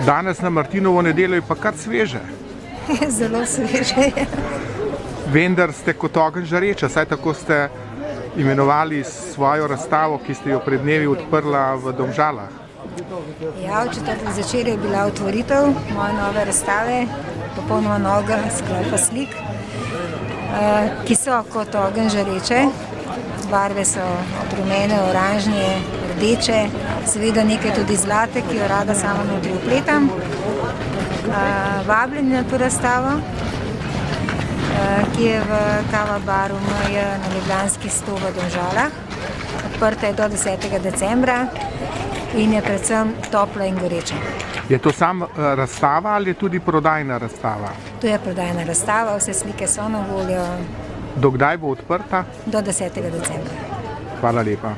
Danes na Martinovo nedeljo je pa kar sveže. Zelo sveže je. Vendar ste kot ogenj žareča, saj tako ste imenovali svojo razstavo, ki ste jo pred dnevi odprla v Domžalah. Ja, v četrtek zvečer je bila otvoritev moje nove razstave, popolnoma novega sklopa slik, ki so kot ogenj žareče. Barve so od rumene, oranžne, rdeče, seveda nekaj tudi zlate, ki jo rada sama notri vpletam. Vabljeni na to razstavo, ki je v Kava baru MJ na Ljubljanski 100 v Domžalah. Odprta je do 10. decembra in je predvsem topla in goreča. Je to samo razstava ali je tudi prodajna razstava? To je prodajna razstava, vse slike so na voljo. Do kdaj bo odprta? Do 10. decembra. Hvala lepa.